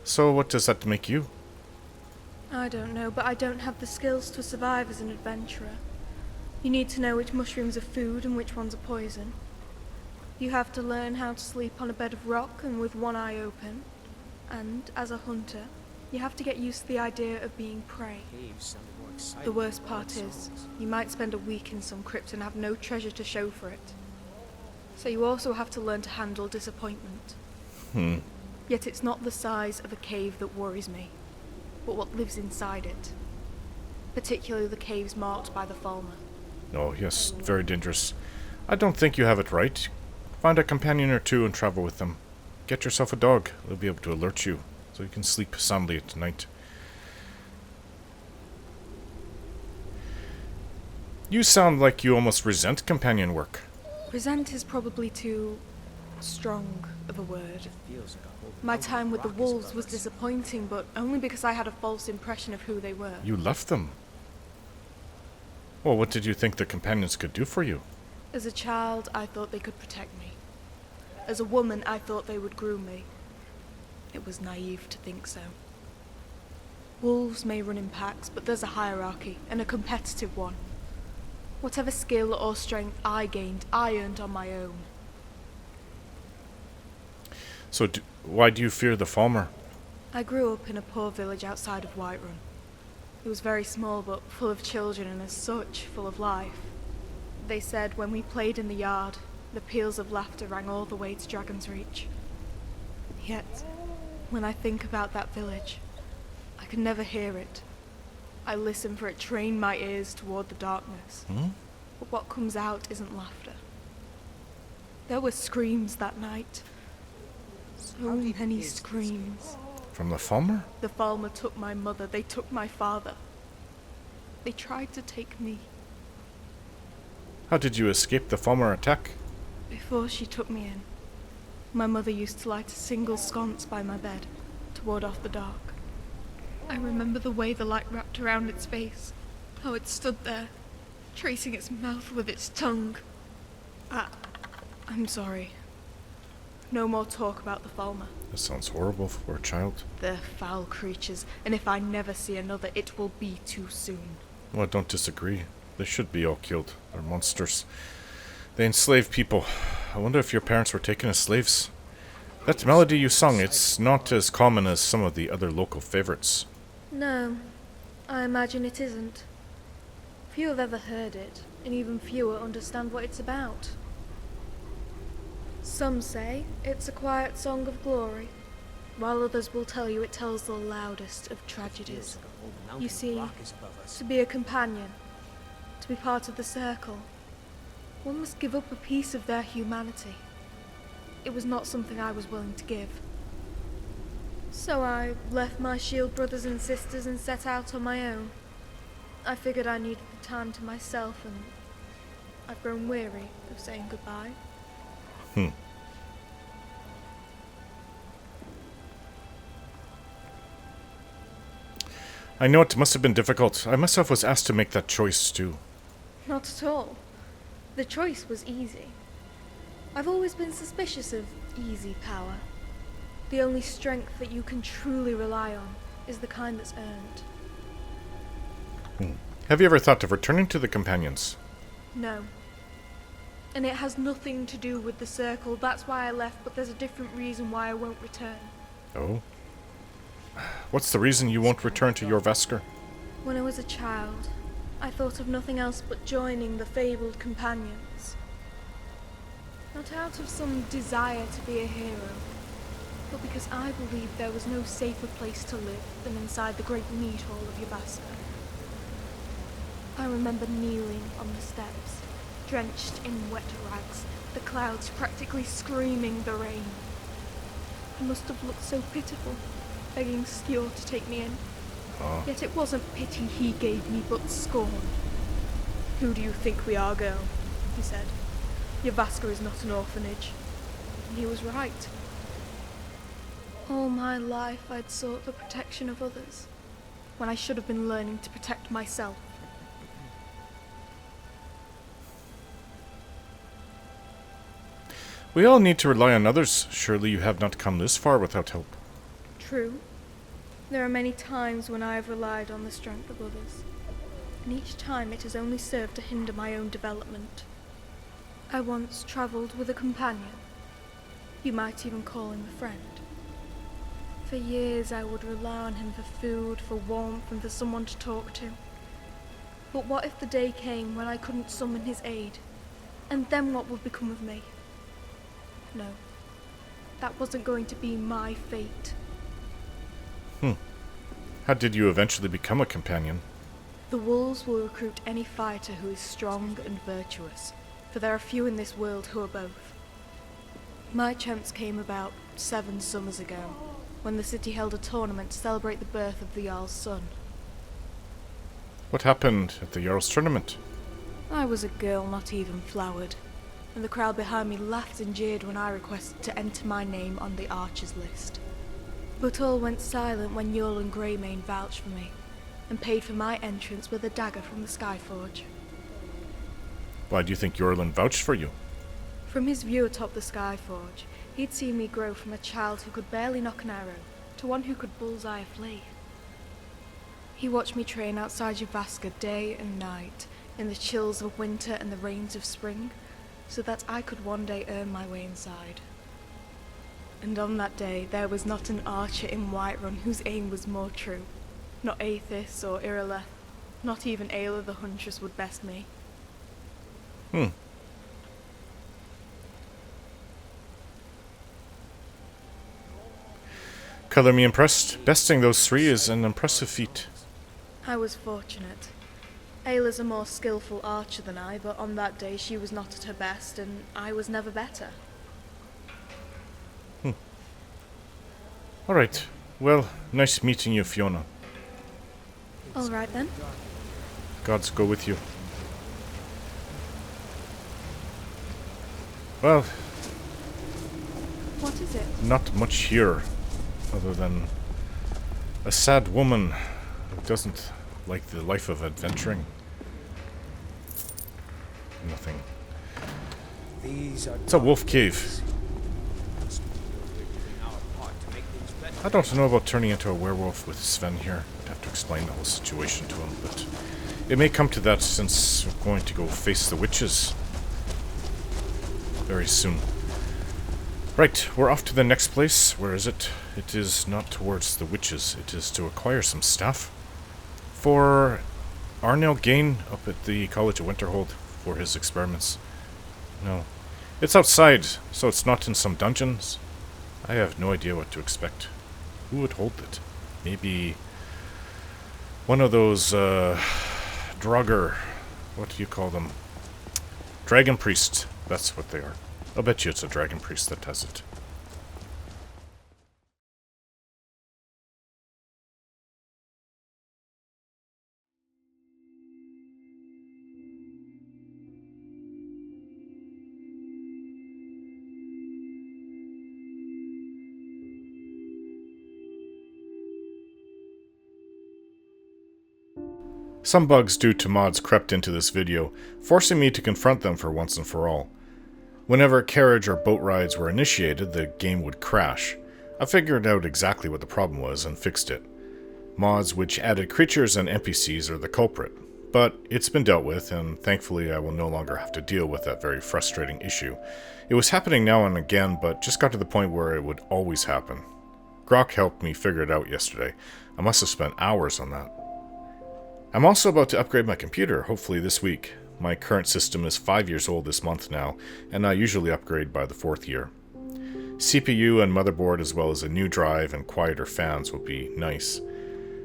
So what does that make you? I don't know, but I don't have the skills to survive as an adventurer. You need to know which mushrooms are food and which ones are poison. You have to learn how to sleep on a bed of rock and with one eye open. And, as a hunter, you have to get used to the idea of being prey. The worst part is, you might spend a week in some crypt and have no treasure to show for it. So you also have to learn to handle disappointment. Yet it's not the size of a cave that worries me, but what lives inside it. Particularly the caves marked by the Falmer. Oh, yes, very dangerous. I don't think you have it right. Find a companion or two and travel with them. Get yourself a dog. They'll be able to alert you, so you can sleep soundly at night. You sound like you almost resent companion work. Resent is probably too strong of a word. My time with the wolves was disappointing, but only because I had a false impression of who they were. You left them. Well, what did you think the companions could do for you? As a child, I thought they could protect me. As a woman, I thought they would groom me. It was naive to think so. Wolves may run in packs, but there's a hierarchy, and a competitive one. Whatever skill or strength I gained, I earned on my own. So, why do you fear the Falmer? I grew up in a poor village outside of Whiterun. It was very small, but full of children, and as such, full of life. They said when we played in the yard, the peals of laughter rang all the way to Dragon's Reach. Yet, when I think about that village, I can never hear it. I listen for it, train my ears toward the darkness. But what comes out isn't laughter. There were screams that night. So many screams. From the Falmer? The Falmer took my mother, they took my father. They tried to take me. How did you escape the Falmer attack? Before she took me in, my mother used to light a single sconce by my bed to ward off the dark. I remember the way the light wrapped around its face, how it stood there, tracing its mouth with its tongue. I'm sorry. No more talk about the Falmer. That sounds horrible for a child. They're foul creatures, and if I never see another, it will be too soon. Well, I don't disagree. They should be all killed. They're monsters. They enslave people. I wonder if your parents were taken as slaves. That melody you sung, it's not as common as some of the other local favorites. No, I imagine it isn't. Few have ever heard it, and even fewer understand what it's about. Some say it's a quiet song of glory, while others will tell you it tells the loudest of tragedies. You see, to be a companion, to be part of the circle, one must give up a piece of their humanity. It was not something I was willing to give. So I left my shield brothers and sisters and set out on my own. I figured I needed the time to myself, and I've grown weary of saying goodbye. I know it must have been difficult. I myself was asked to make that choice too. Not at all. The choice was easy. I've always been suspicious of easy power. The only strength that you can truly rely on is the kind that's earned. Have you ever thought of returning to the companions? No. And it has nothing to do with the circle. That's why I left, but there's a different reason why I won't return. Oh? What's the reason you won't return to your Vesker? When I was a child, I thought of nothing else but joining the fabled companions. Not out of some desire to be a hero, but because I believed there was no safer place to live than inside the great mead hall of Yavaska. I remember kneeling on the steps, drenched in wet rags, the clouds practically screaming the rain. I must have looked so pitiful, begging Skjor to take me in. Yet it wasn't pity he gave me, but scorn. "Who do you think we are, girl?" he said. "Yavaska is not an orphanage." And he was right. All my life I'd sought the protection of others, when I should have been learning to protect myself. We all need to rely on others. Surely you have not come this far without help. True, There are many times when I have relied on the strength of others, and each time it has only served to hinder my own development. I once travelled with a companion. You might even call him a friend. For years I would rely on him for food, for warmth, and for someone to talk to. But what if the day came when I couldn't summon his aid? And then what would become of me? No, that wasn't going to be my fate. How did you eventually become a companion? The wolves will recruit any fighter who is strong and virtuous, for there are few in this world who are both. My chance came about 7 summers ago, when the city held a tournament to celebrate the birth of the Jarl's son. What happened at the Jarl's tournament? I was a girl not even flowered, and the crowd behind me laughed and jeered when I requested to enter my name on the archers list. But all went silent when Jarl and Greymane vouched for me, and paid for my entrance with a dagger from the Skyforge. Why do you think Jorlin vouched for you? From his view atop the Skyforge, he'd seen me grow from a child who could barely knock an arrow to one who could bullseye a flea. He watched me train outside Yavaska day and night, in the chills of winter and the rains of spring, so that I could one day earn my way inside. And on that day, there was not an archer in Whiterun whose aim was more true. Not Aethys or Irileth, not even Ayla the Huntress would best me. Color me impressed. Besting those 3 is an impressive feat. I was fortunate. Ayla's a more skillful archer than I, but on that day she was not at her best, and I was never better. Alright. Well, nice meeting you, Fiona. Alright then. Gods go with you. Well, What is it? not much here, other than a sad woman who doesn't like the life of adventuring. Nothing. It's a wolf cave. I don't know about turning into a werewolf with Sven here. I'd have to explain the whole situation to him, but it may come to that since we're going to go face the witches very soon. Right, we're off to the next place. Where is it? It is not towards the witches. It is to acquire some stuff for Arnell Gain up at the College of Winterhold for his experiments. No. It's outside, so it's not in some dungeons. I have no idea what to expect. Who would hold it? Maybe one of those, Draugr. What do you call them? Dragon Priest. That's what they are. I'll bet you it's a Dragon Priest that has it. Some bugs due to mods crept into this video, forcing me to confront them for once and for all. Whenever carriage or boat rides were initiated, the game would crash. I figured out exactly what the problem was and fixed it. Mods which added creatures and NPCs are the culprit, but it's been dealt with, and thankfully I will no longer have to deal with that very frustrating issue. It was happening now and again, but just got to the point where it would always happen. Grok helped me figure it out yesterday. I must have spent hours on that. I'm also about to upgrade my computer, hopefully this week. My current system is 5 years old this month now, and I usually upgrade by the 4th year. CPU and motherboard as well as a new drive and quieter fans will be nice.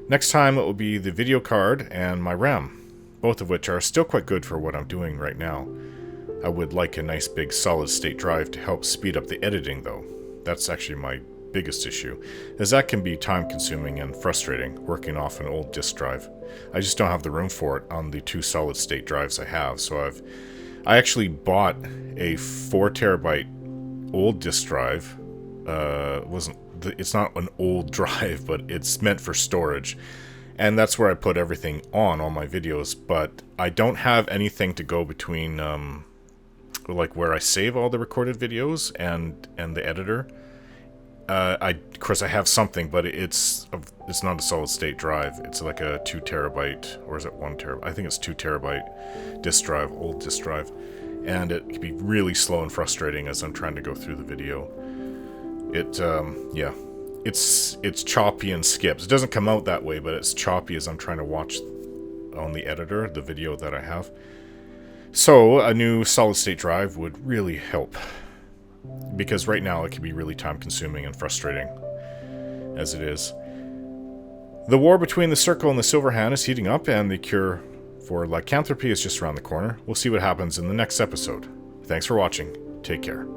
Next time it will be the video card and my RAM, both of which are still quite good for what I'm doing right now. I would like a nice big solid state drive to help speed up the editing though. That's actually my biggest issue, as that can be time consuming and frustrating working off an old disk drive. I just don't have the room for it on the 2 solid state drives I have, so I actually bought a 4 terabyte old disk drive. It's not an old drive, but it's meant for storage, and that's where I put everything on all my videos, but I don't have anything to go between like where I save all the recorded videos and the editor. Of course, I have something, but it's not a solid state drive. It's like a 2 terabyte, or is it 1 terabyte? I think it's 2 terabyte disk drive, old disk drive, and it can be really slow and frustrating as I'm trying to go through the video. Yeah, it's choppy and skips. It doesn't come out that way, but it's choppy as I'm trying to watch on the editor the video that I have. So a new solid state drive would really help, because right now it can be really time consuming and frustrating as it is. The war between the Circle and the Silver Hand is heating up, and the cure for lycanthropy is just around the corner. We'll see what happens in the next episode. Thanks for watching. Take care.